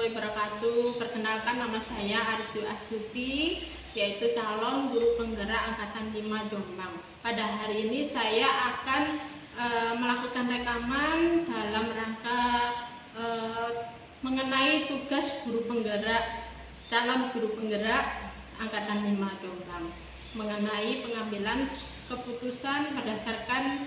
warahmatullahi wabarakatuh. Perkenalkan, nama saya Aristy Astuti, yaitu calon guru penggerak angkatan 5 Jombang. Pada hari ini saya akan melakukan rekaman dalam rangka mengenai tugas guru penggerak, calon guru penggerak angkatan 5 Jombang, mengenai pengambilan keputusan berdasarkan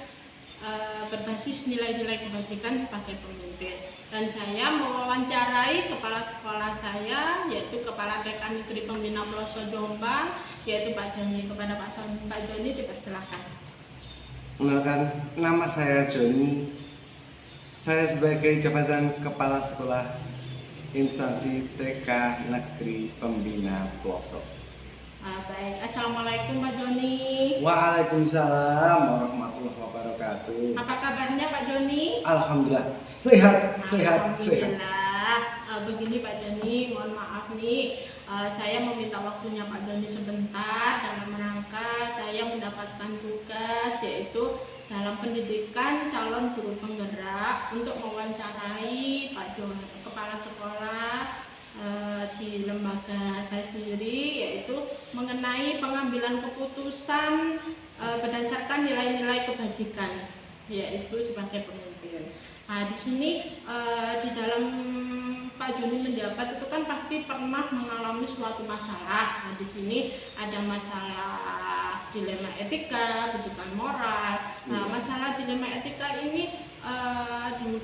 berbasis nilai-nilai kebajikan sebagai pemimpin. Dan saya mewawancarai kepala sekolah saya, yaitu Kepala TK Negeri Pembina Ploso Jombang, yaitu Pak Joni. Kepada Pak Joni dipersilakan. Kenalkan, nama saya Joni. Saya sebagai jabatan Kepala Sekolah Instansi TK Negeri Pembina Ploso. Baik, Assalamualaikum Pak Joni. Waalaikumsalam warahmatullahi wabarakatuh. Apa kabarnya Pak Joni? Alhamdulillah, sehat. Alhamdulillah. Begini Pak Joni, mohon maaf nih, saya meminta waktunya Pak Joni sebentar dalam rangka saya mendapatkan tugas, yaitu dalam pendidikan calon guru penggerak, untuk mewawancarai Pak Joni, kepala sekolah di lembaga saya sendiri, yaitu mengenai pengambilan keputusan berdasarkan nilai-nilai kebajikan, yaitu sebagai pemimpin. Nah, di sini di dalam Pak Joni menjabat itu kan pasti pernah mengalami suatu masalah. Nah, di sini ada masalah dilema etika, rujukan moral. Nah, masalah dilema etika ini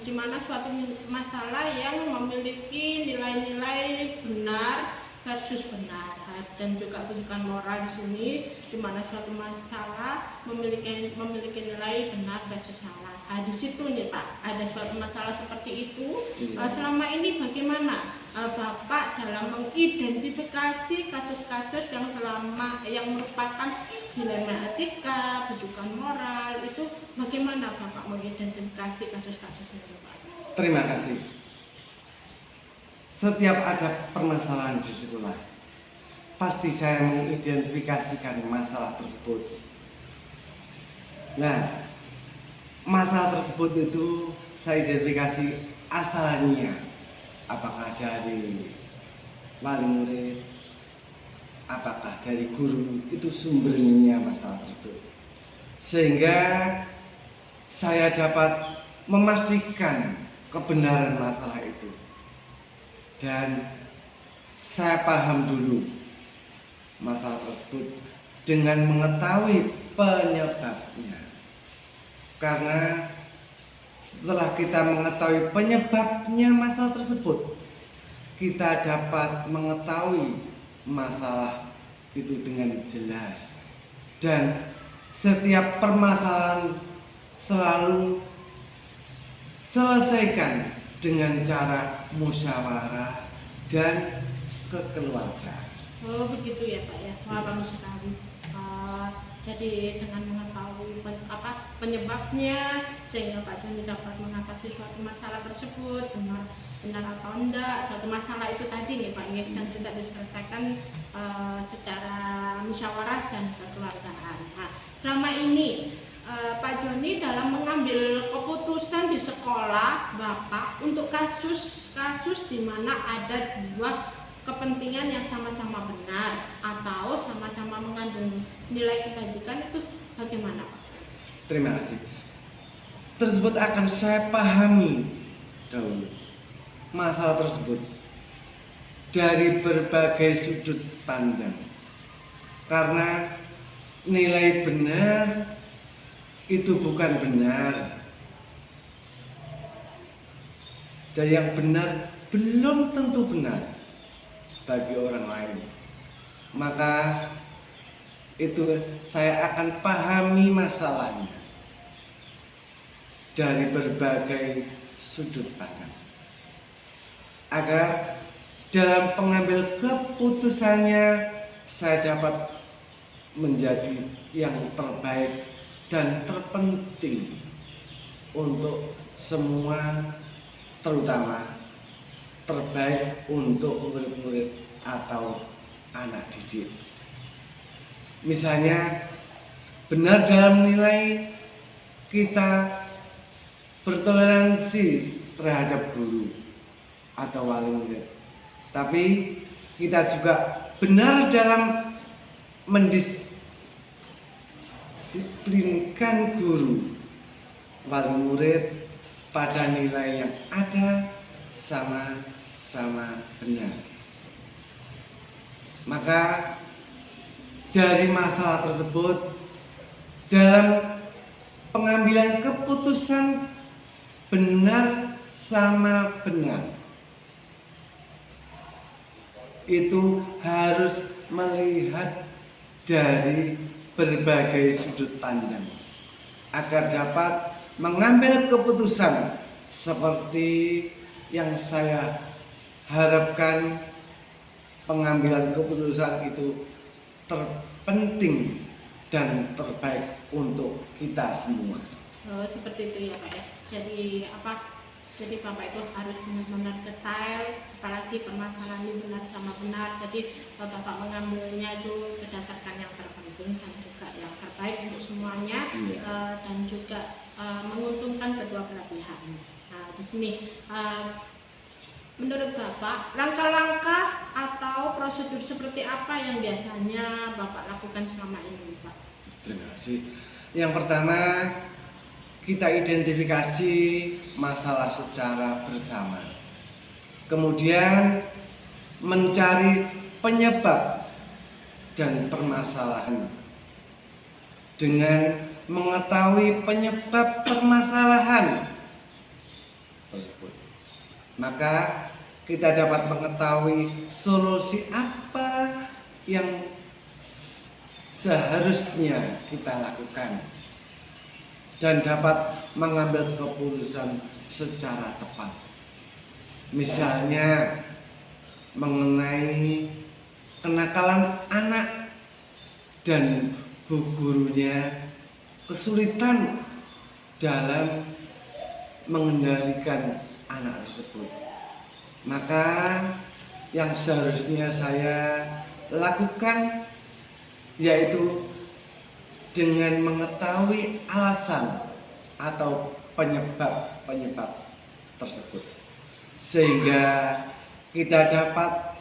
di mana suatu masalah yang memiliki nilai-nilai benar versus benar, dan juga rujukan moral di sini di mana suatu masalah memiliki nilai benar versus salah. Nah, di situ nih Pak, ada suatu masalah seperti itu. Selama ini bagaimana Bapak dalam mengidentifikasi kasus-kasus yang merupakan dilema etika, rujukan moral, itu bagaimana Bapak mengidentifikasi kasus-kasus itu Pak? Terima kasih. Setiap ada permasalahan di sekolah, pasti saya mengidentifikasikan masalah tersebut. Nah, masalah tersebut itu saya identifikasi asalnya, apakah dari wali murid, apakah dari guru, itu sumbernya masalah tersebut. Sehingga saya dapat memastikan kebenaran masalah itu. Dan saya paham dulu masalah tersebut dengan mengetahui penyebabnya. Karena setelah kita mengetahui penyebabnya masalah tersebut, kita dapat mengetahui masalah itu dengan jelas. Dan setiap permasalahan selalu selesaikan dengan cara musyawarah dan kekeluargaan. Oh begitu ya Pak ya, wah bagus sekali. Jadi dengan mengetahui penyebabnya, sehingga Pak Joni dapat mengatasi suatu masalah tersebut benar atau enggak, suatu masalah itu tadi nih Pak, dan juga diselesaikan secara musyawarah dan kekeluargaan. Nah, selama ini Pak Joni dalam mengambil keputusan di sekolah Bapak untuk kasus-kasus di mana ada dua kepentingan yang sama-sama benar atau sama-sama mengandung nilai kebajikan, itu bagaimana Pak? Terima kasih. Tersebut akan saya pahami dahulu masalah tersebut dari berbagai sudut pandang. Karena nilai benar itu bukan benar, dan yang benar belum tentu benar bagi orang lain. Maka itu saya akan pahami masalahnya dari berbagai sudut pandang, agar dalam pengambil keputusannya saya dapat menjadi yang terbaik dan terpenting untuk semua, terutama terbaik untuk murid-murid atau anak didik. Misalnya, benar dalam nilai kita bertoleransi terhadap guru atau wali murid, tapi kita juga benar dalam mendisiplinkan guru wali murid pada nilai yang ada sama-sama benar. Maka dari masalah tersebut, dalam pengambilan keputusan benar sama benar, itu harus melihat dari berbagai sudut pandang agar dapat mengambil keputusan seperti yang saya harapkan. Pengambilan keputusan itu terpenting dan terbaik untuk kita semua. Oh, seperti itu ya Pak ya. Jadi Jadi Bapak itu harus benar-benar detail, apalagi permasalahan ini benar sama benar. Jadi Bapak mengambilnya itu berdasarkan yang terpenting dan juga yang terbaik untuk semuanya, dan juga menguntungkan kedua belah pihak. Nah, di sini menurut Bapak, langkah-langkah atau prosedur seperti apa yang biasanya Bapak lakukan selama ini, Pak? Terima kasih. Yang pertama, kita identifikasi masalah secara bersama. Kemudian mencari penyebab dan permasalahan. Dengan mengetahui penyebab permasalahan tersebut, maka kita dapat mengetahui solusi apa yang seharusnya kita lakukan dan dapat mengambil keputusan secara tepat. Misalnya mengenai kenakalan anak dan bu gurunya kesulitan dalam mengendalikan anak tersebut, maka yang seharusnya saya lakukan yaitu dengan mengetahui alasan atau penyebab tersebut, sehingga kita dapat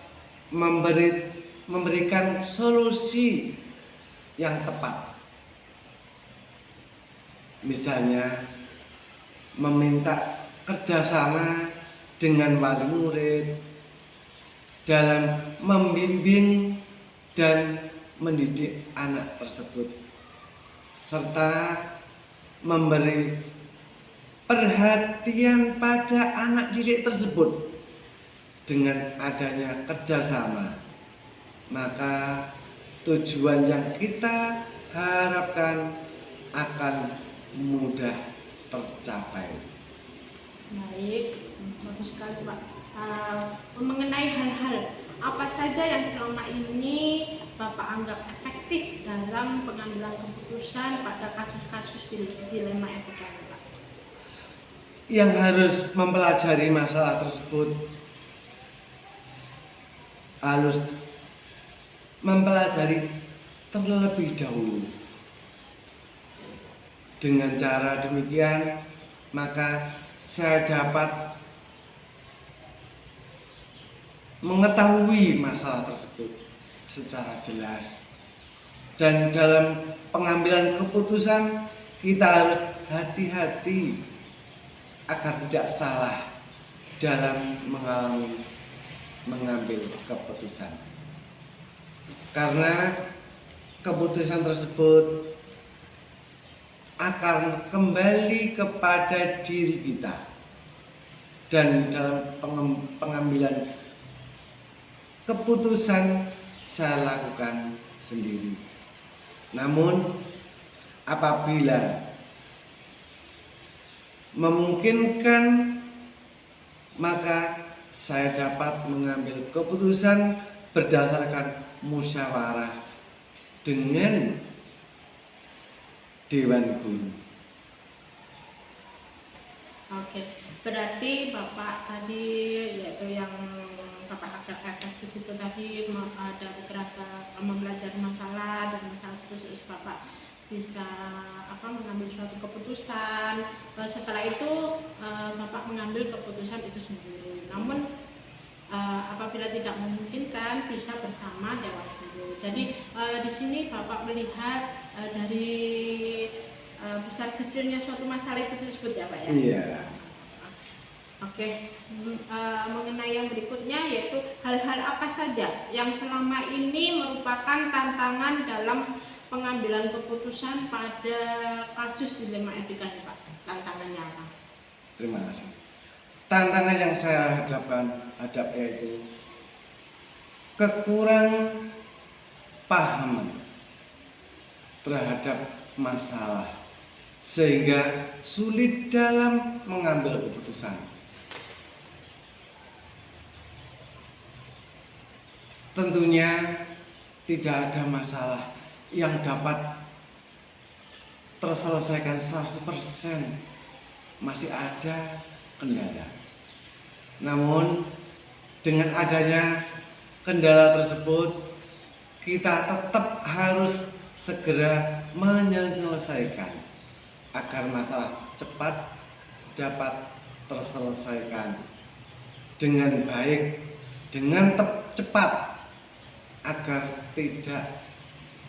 memberikan solusi yang tepat. Misalnya meminta kerjasama dengan wali murid dalam membimbing dan mendidik anak tersebut, serta memberi perhatian pada anak didik tersebut. Dengan adanya kerjasama, maka tujuan yang kita harapkan akan mudah tercapai. Baik, bagus sekali Pak. Mengenai hal-hal apa saja yang selama ini Bapak anggap efektif dalam pengambilan keputusan pada kasus-kasus dilema etika ini, Pak? Yang harus mempelajari masalah tersebut harus mempelajari terlebih dahulu. Dengan cara demikian, maka saya dapat mengetahui masalah tersebut secara jelas. Dan dalam pengambilan keputusan, kita harus hati-hati agar tidak salah dalam mengambil keputusan. Karena keputusan tersebut akan kembali kepada diri kita, dan dalam pengambilan keputusan saya lakukan sendiri. Namun apabila memungkinkan, maka saya dapat mengambil keputusan berdasarkan musyawarah dengan Dewan Guru. Oke, berarti Bapak tadi, yaitu yang Bapak efektif itu tadi, ada beberapa mempelajari masalah dan masalah khusus Bapak bisa mengambil suatu keputusan. Setelah itu Bapak mengambil keputusan itu sendiri. Namun apabila tidak memungkinkan bisa bersama dewan guru. Jadi di sini Bapak melihat dari besar kecilnya suatu masalah itu tersebut ya Pak ya? Iya. Oke, mengenai yang berikutnya yaitu hal-hal apa saja yang selama ini merupakan tantangan dalam pengambilan keputusan pada kasus dilema etika ini Pak? Tantangannya apa? Terima kasih. Tantangan yang saya hadapi yaitu kekurang pahaman terhadap masalah sehingga sulit dalam mengambil keputusan. Tentunya tidak ada masalah yang dapat terselesaikan 100%, masih ada kendala. Namun dengan adanya kendala tersebut, kita tetap harus segera menyelesaikan agar masalah cepat dapat terselesaikan dengan baik, dengan cepat, agar tidak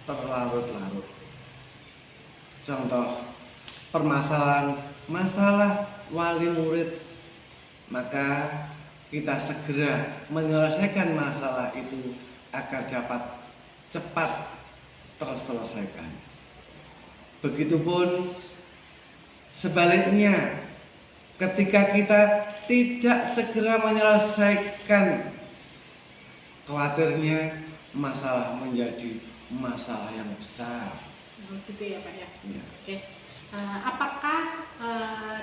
terlarut-larut. Contoh permasalahan masalah wali murid, maka kita segera menyelesaikan masalah itu agar dapat cepat terselesaikan. Begitupun sebaliknya, ketika kita tidak segera menyelesaikan, khawatirnya masalah menjadi masalah yang besar. Gitu ya Pak ya? Ya. Oke. Apakah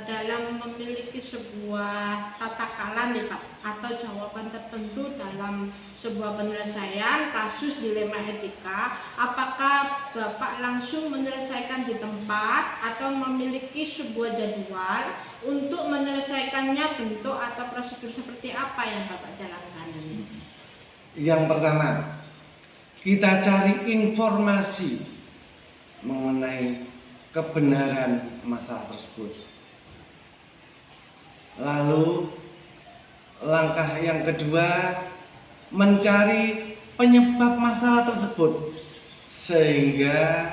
dalam memiliki sebuah tata cara nih Pak atau jawaban tertentu dalam sebuah penyelesaian kasus dilema etika, apakah Bapak langsung menyelesaikan di tempat atau memiliki sebuah jadwal untuk menyelesaikannya, bentuk atau prosedur seperti apa yang Bapak jalankan ini? Yang pertama, kita cari informasi mengenai kebenaran masalah tersebut. Lalu langkah yang kedua, mencari penyebab masalah tersebut sehingga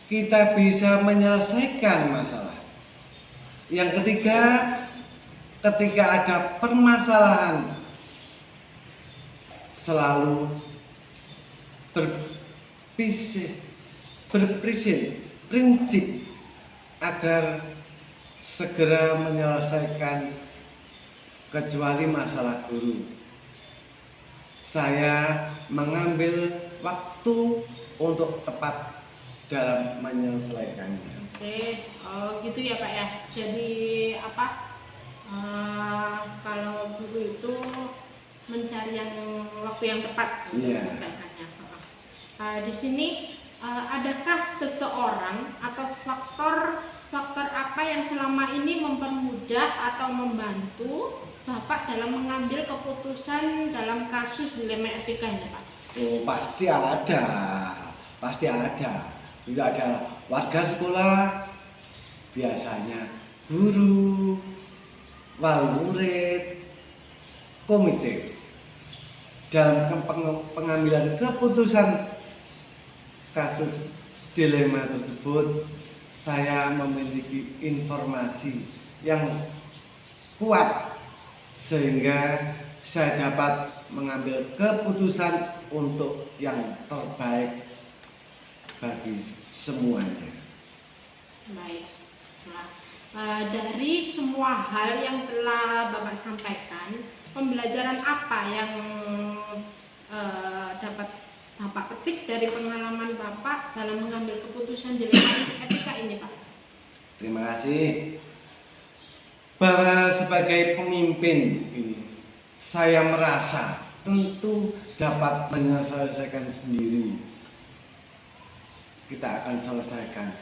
kita bisa menyelesaikan masalah. Yang ketiga, ketika ada permasalahan, selalu berprinsip agar segera menyelesaikan kecuali masalah guru. Saya mengambil waktu untuk tepat dalam menyelesaikannya. Oke, oh gitu ya Pak ya. Jadi apa? Kalau guru itu mencari waktu yang tepat untuk menyelesaikannya. Di sini adakah seseorang atau faktor apa yang selama ini mempermudah atau membantu Bapak dalam mengambil keputusan dalam kasus dilema etika ini Pak? Oh, pasti ada. Juga ada warga sekolah, biasanya guru, wali murid, komite. Dalam pengambilan keputusan kasus dilema tersebut, saya memiliki informasi yang kuat sehingga saya dapat mengambil keputusan untuk yang terbaik bagi semuanya. Baik. Nah, dari semua hal yang telah Bapak sampaikan, pembelajaran apa yang dapat Bapak petik dari pengalaman Bapak dalam mengambil keputusan dilema etika ini, Pak? Terima kasih. Bahwa sebagai pemimpin ini, saya merasa tentu dapat menyelesaikan sendiri. Kita akan selesaikan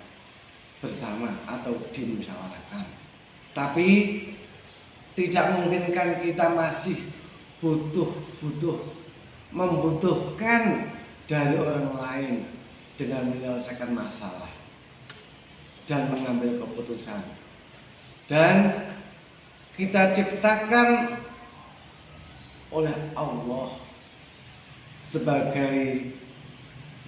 bersama atau dimusyawarahkan. Tapi tidak memungkinkan, kita masih membutuhkan dari orang lain dengan menyelesaikan masalah dan mengambil keputusan. Dan kita ciptakan oleh Allah sebagai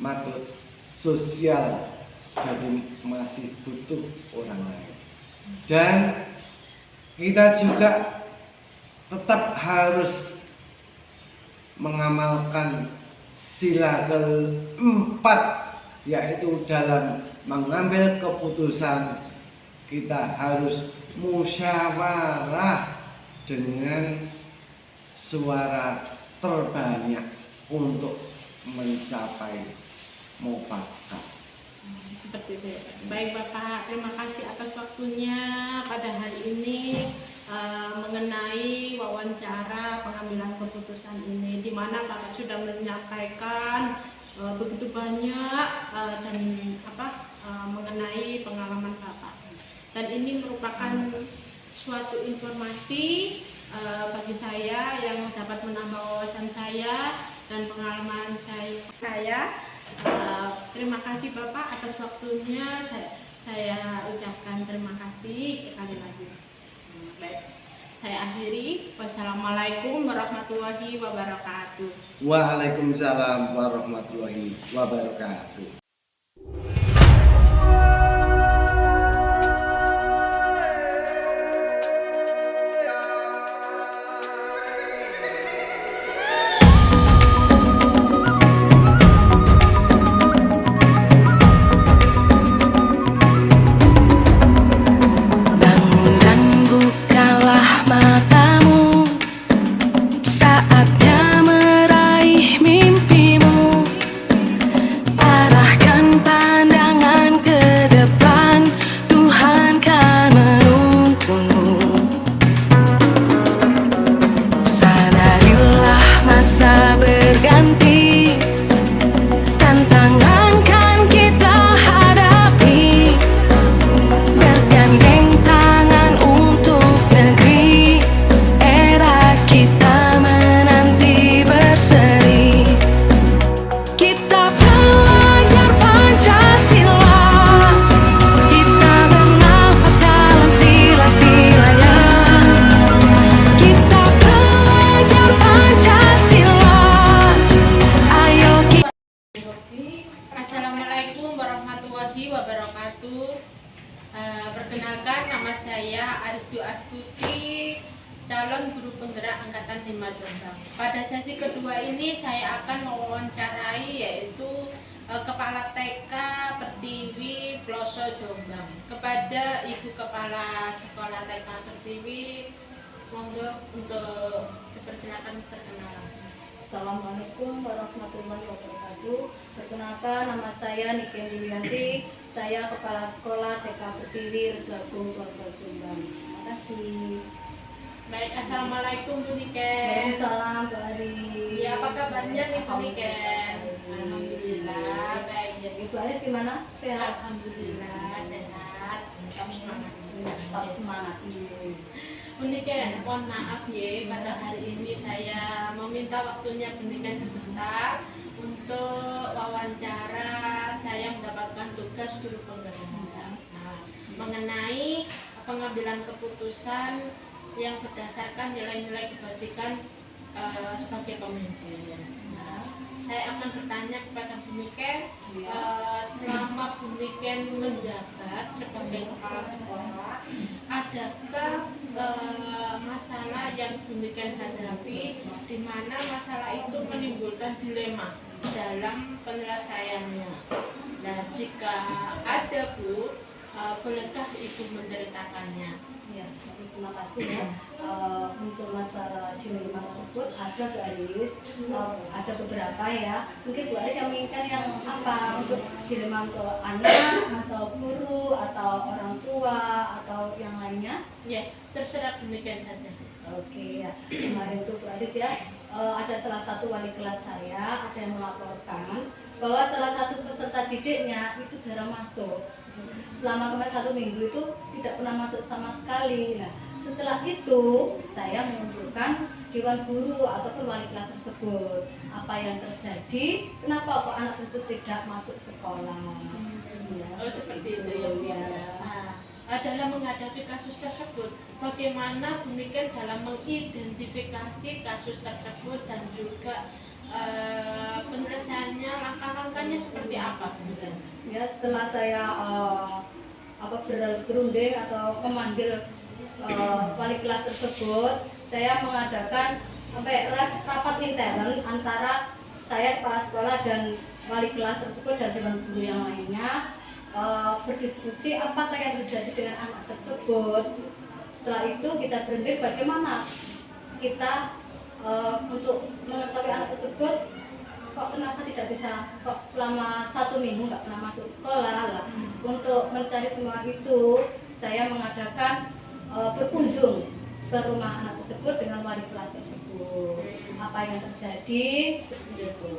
makhluk sosial, jadi masih butuh orang lain. Dan kita juga tetap harus mengamalkan sila keempat, yaitu dalam mengambil keputusan kita harus musyawarah dengan suara terbanyak untuk mencapai mufakat. Seperti itu. Baik Bapak, terima kasih atas waktunya pada hari ini mengenai wawancara pengambilan keputusan ini, di mana Bapak sudah menyampaikan begitu banyak dan mengenai pengalaman Bapak. Dan ini merupakan suatu informasi bagi saya yang dapat menambah wawasan saya dan pengalaman saya. Terima kasih Bapak atas waktunya. Saya ucapkan terima kasih sekali lagi. Baik, saya akhiri. Wassalamualaikum warahmatullahi wabarakatuh. Waalaikumsalam warahmatullahi wabarakatuh. Assalamualaikum warahmatullahi wabarakatuh. Perkenalkan, nama saya Aristu Astuti, calon guru penggerak Angkatan 5 Jombang. Pada sesi kedua ini saya akan mewawancarai yaitu Kepala TK Pertiwi Ploso Jombang. Kepada Ibu Kepala Sekolah TK Pertiwi, monggo untuk dipersilakan perkenalan. Assalamualaikum warahmatullahi wabarakatuh. Perkenalkan, nama saya Niken Diwianti. Saya Kepala Sekolah TK Pertiwi Rejo Agung Ploso Jombang. Terima kasih. Baik, assalamualaikum Bu Niken. Waalaikumsalam Bu Ari. Ya, apa kabarnya nih Bu Niken? Alhamdulillah, baik. Ibu Aris gimana? Sehat? Alhamdulillah, sehat. Tetap semangat. Tetap semangat. Bu Niken, mohon maaf ya, pada hari ini saya meminta waktunya Bu Niken sebentar untuk wawancara. Saya mendapatkan tugas guru penggerak mengenai pengambilan keputusan yang berdasarkan nilai-nilai kebajikan sebagai pemimpin. Saya akan bertanya kepada Bu Niken, selama Bu Niken menjabat sebagai kepala sekolah, adakah masalah yang Bu Niken hadapi di mana masalah itu menimbulkan dilema dalam penyelesaiannya? Nah, jika ada Bu, bolehkah Ibu menceritakannya? Ya, terima kasih ya. Untuk masalah dilema tersebut ada Bu Aris, ada beberapa ya. Mungkin Bu Aris yang menginginkan yang apa, untuk dilema untuk anak atau guru atau orang tua atau yang lainnya? Ya, terserah Bu Niken saja. Oke ya, kemarin tuh Bu Aris ya, ada salah satu wali kelas saya ada yang melaporkan bahwa salah satu peserta didiknya itu jarang masuk. Selama kemarin 1 minggu itu tidak pernah masuk sama sekali. Nah, setelah itu saya menunjukkan dewan guru ataupun wali kelas tersebut, apa yang terjadi, kenapa kok anak tersebut tidak masuk sekolah. Oh, seperti itu ya Bu. Ya. Nah, dalam menghadapi kasus tersebut, bagaimana Bu Niken dalam mengidentifikasi kasus tersebut dan juga penyelesaiannya, langkah-langkahnya seperti apa Bu Niken? Ya, setelah saya berunding atau memanggil wali kelas tersebut, saya mengadakan rapat intern antara saya kepala sekolah dan wali kelas tersebut dan dengan guru yang lainnya, berdiskusi apakah yang terjadi dengan anak tersebut. Setelah itu kita berunding bagaimana kita untuk mengetahui anak tersebut kok kenapa tidak bisa, kok selama 1 minggu nggak pernah masuk sekolah lah. Untuk mencari semua itu, saya mengadakan berkunjung ke rumah anak tersebut dengan wali kelas tersebut. Apa yang terjadi seperti itu.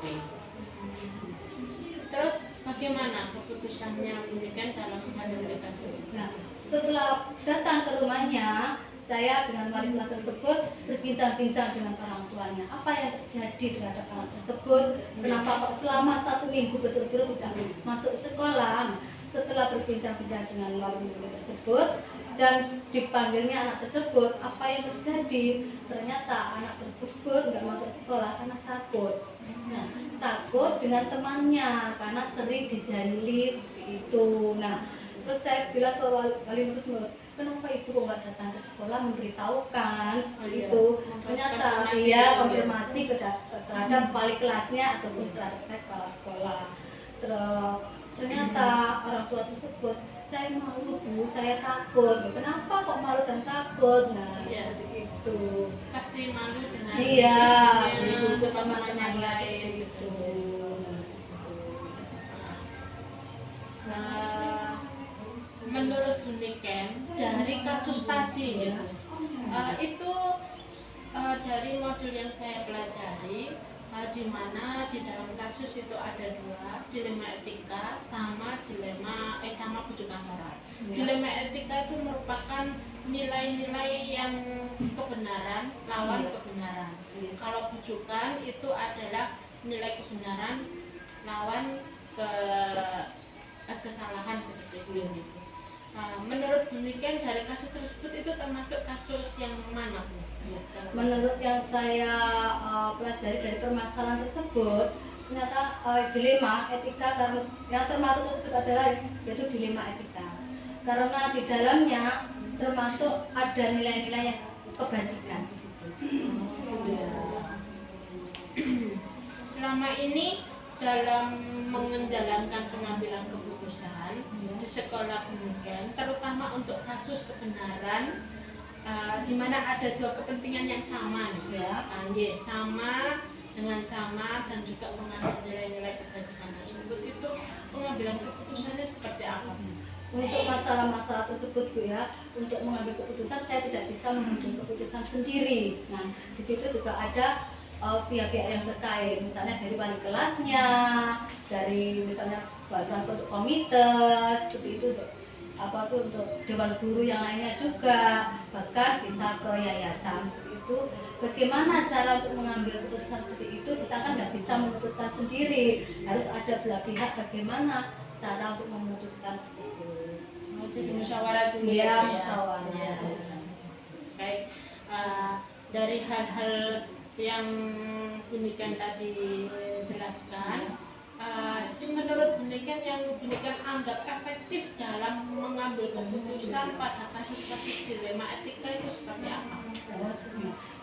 Terus bagaimana keputusannya Bu Niken dalam menghadapi kasus? Nah, setelah datang ke rumahnya, saya dengan wali kelas tersebut berbincang-bincang dengan orang tuanya. Apa yang terjadi terhadap anak tersebut? Kenapa kok selama 1 minggu betul-betul tidak masuk sekolah? Setelah berbincang-bincang dengan wali murid tersebut dan dipanggilnya anak tersebut, apa yang terjadi? Ternyata anak tersebut nggak masuk sekolah karena takut. Nah, takut dengan temannya karena sering dijahili seperti itu. Nah, terus saya bilang ke wali murid, kenapa itu kok nggak datang ke sekolah memberitahukan seperti itu? Ternyata dia konfirmasi terhadap wali kelasnya ataupun terhadap saya kepala sekolah. Ternyata orang tua tersebut, saya malu Bu, saya takut. Kenapa kok malu dan takut? Nah, seperti itu. Pasti malu dengan teman-teman yang lain gitu. Menurut Bu Niken dari kasus tadi gitu, itu dari modul yang saya pelajari, di mana di dalam kasus itu ada 2, dilema etika sama sama bujukan moral. Dilema etika itu merupakan nilai-nilai yang kebenaran lawan kebenaran. Kalau bujukan itu adalah nilai kebenaran lawan kesalahan seperti itu. Menurut Bu Niken dari kasus tersebut itu termasuk kasus yang mana Bu? Menurut yang saya pelajari dari permasalahan tersebut, ternyata dilema etika yang termasuk tersebut adalah yaitu dilema etika. Karena di dalamnya termasuk ada nilai-nilai yang kebajikan di situ. Selama ini dalam menjalankan pengambilan keputusan di sekolah Bu Niken, terutama untuk kasus kebenaran, di mana ada 2 kepentingan yang sama nih, Ya. sama dan juga menganut nilai-nilai kebajikan tersebut, itu pengambilan keputusannya seperti apa? Untuk masalah-masalah tersebut Bu ya, untuk mengambil keputusan saya tidak bisa mengambil keputusan sendiri. Nah, di situ juga ada pihak-pihak yang terkait, misalnya dari wali kelasnya, dari misalnya bantuan untuk komite, seperti itu untuk dewan guru yang lainnya juga, bahkan bisa ke yayasan seperti itu. Bagaimana cara untuk mengambil keputusan seperti itu? Kita kan nggak bisa memutuskan sendiri, harus ada belah pihak bagaimana cara untuk memutuskan tersebut. Jadi musyawarah dulu Ya, Bu, musyawarah. Ya. Baik, dari hal-hal yang Bu Niken tadi jelaskan, menurut Bu Niken yang Bu Niken anggap efektif dalam mengambil keputusan pada kasus-kasus dilema etika itu seperti apa?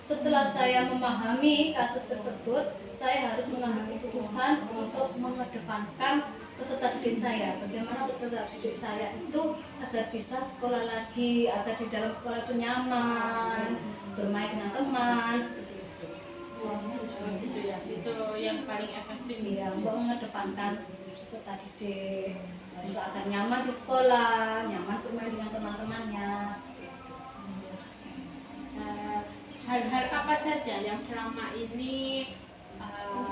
Setelah saya memahami kasus tersebut, saya harus mengambil keputusan untuk mengedepankan peserta didik saya. Bagaimana peserta didik saya itu agar bisa sekolah lagi, agar di dalam sekolah itu nyaman, bermain dengan teman, seperti itu. Gitu ya, itu yang paling efektif. Ya, untuk mengedepankan peserta didik, untuk agar nyaman di sekolah, nyaman bermain dengan teman-temannya. Hal-hal apa saja yang selama ini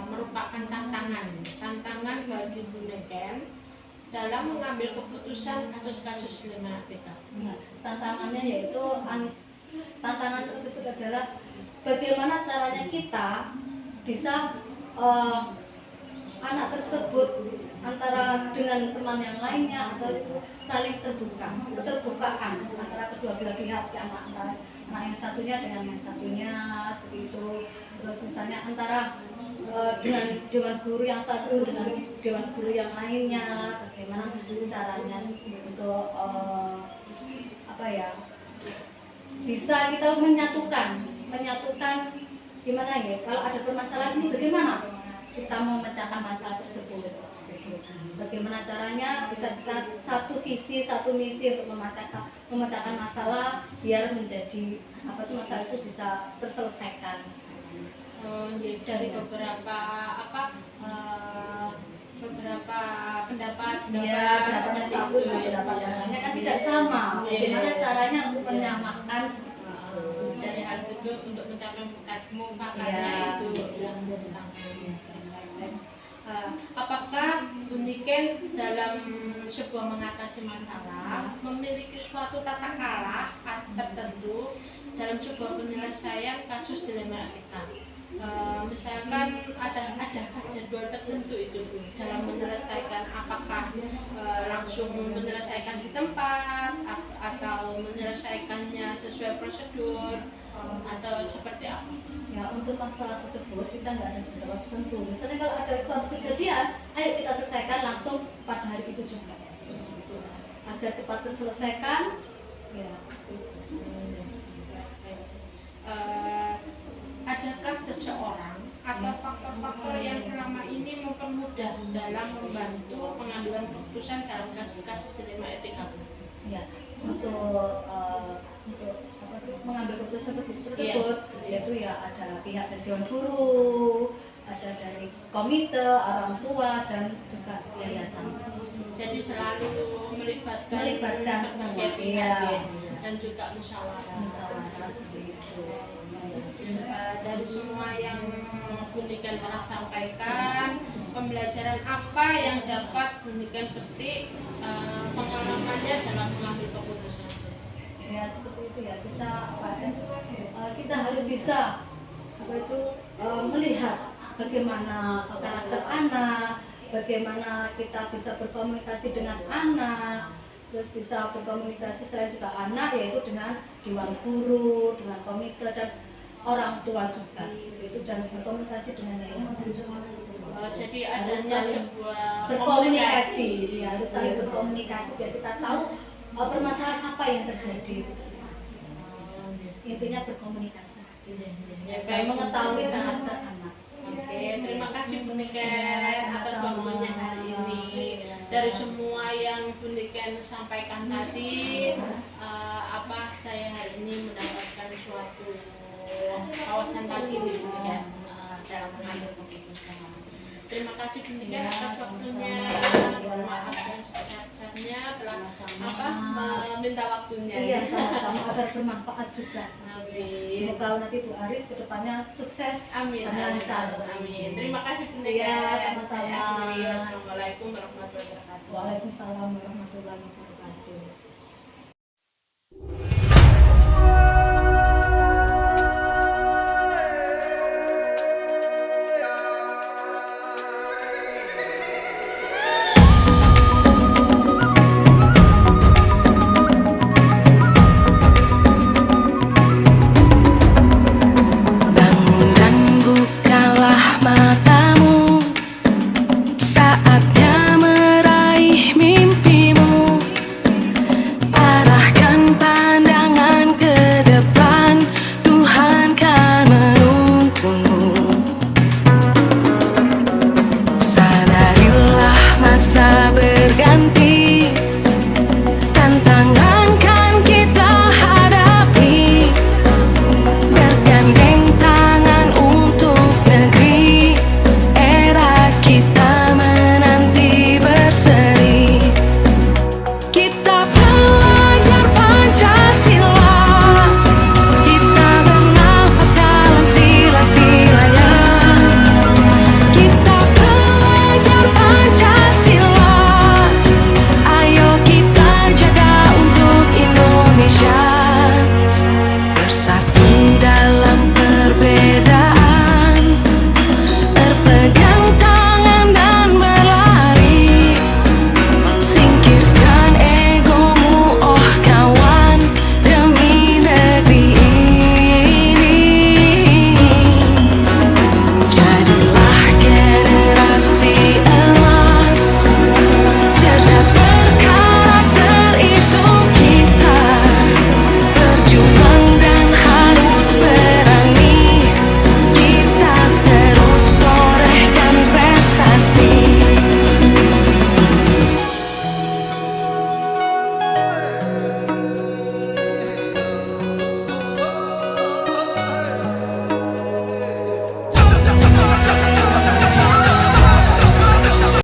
merupakan tantangan bagi Bu Niken dalam mengambil keputusan kasus-kasus dilema etika? Nah, tantangan tersebut adalah bagaimana caranya kita bisa anak tersebut antara dengan teman yang lainnya, atau saling terbuka, keterbukaan antara kedua belah pihak, anak yang satunya dengan yang satunya seperti itu. Terus misalnya antara dengan dewan guru yang satu dengan dewan guru yang lainnya, bagaimana caranya untuk apa ya, bisa kita menyatukan gimana ya, kalau ada permasalahan ini bagaimana kita memecahkan masalah tersebut, bagaimana caranya bisa kita satu visi satu misi untuk memecahkan masalah biar menjadi masalah itu bisa terselesaikan. Dari beberapa pendapat pendapatnya satu dengan pendapat yang lainnya kan tidak sama. Bagaimana caranya untuk menyamakan dari hal itu untuk mencapai mufakatnya itu yang apakah Buniken dalam sebuah mengatasi masalah memiliki suatu tata cara tertentu dalam sebuah penyelesaian kasus dilema etika? Misalkan adakah jadwal tertentu itu Bu dalam menyelesaikan, apakah langsung menyelesaikan di tempat atau menyelesaikannya sesuai prosedur atau seperti apa? Ya, untuk masalah tersebut kita nggak ada jadwal tertentu. Misalnya kalau ada suatu kejadian, ayo kita selesaikan langsung pada hari itu juga, agar cepat terselesaikan. Ya. Adakah seseorang atau faktor-faktor yang selama ini mempermudah dalam membantu pengambilan keputusan dalam kasus-kasus dilema etika? Ya, untuk mengambil keputusan tersebut, yaitu ya ada pihak dari dewan guru, ada dari komite, orang tua, dan juga yayasan. Jadi selalu melibatkan semua pihak dan juga musyawarah seperti itu. Dari semua yang Buniken telah sampaikan, pembelajaran apa yang dapat Buniken petik pengalamannya dalam mengambil keputusan? Ya seperti itu ya, kita harus bisa melihat bagaimana karakter anak, bagaimana kita bisa berkomunikasi dengan anak, terus bisa berkomunikasi selain juga anak, yaitu dengan dewan guru, dengan komite dan orang tua juga, itu, dan berkomunikasi dengan yayasan. Jadi adanya sebuah berkomunikasi, ya harus saling berkomunikasi biar kita tahu permasalahan apa yang terjadi. Intinya berkomunikasi, dan mengetahui karakter anak. Oke, terima kasih Buniken atas waktunya hari ini. Dari semua yang Buniken sampaikan tadi, saya hari ini mendapatkan suatu kawasan lagi di Buniken dalam mengambil keputusan. Terima kasih Buniken atas waktunya. Maaf yang sebesar-besarnya telah meminta waktunya. Iya, sama-sama, agar bermanfaat juga. Amin. Semoga nanti Bu Aris kedepannya sukses dan lancar. Amin. Terima kasih Buniken. Iya, sama-sama. Assalamualaikum warahmatullahi wabarakatuh. Waalaikumsalam warahmatullahi wabarakatuh.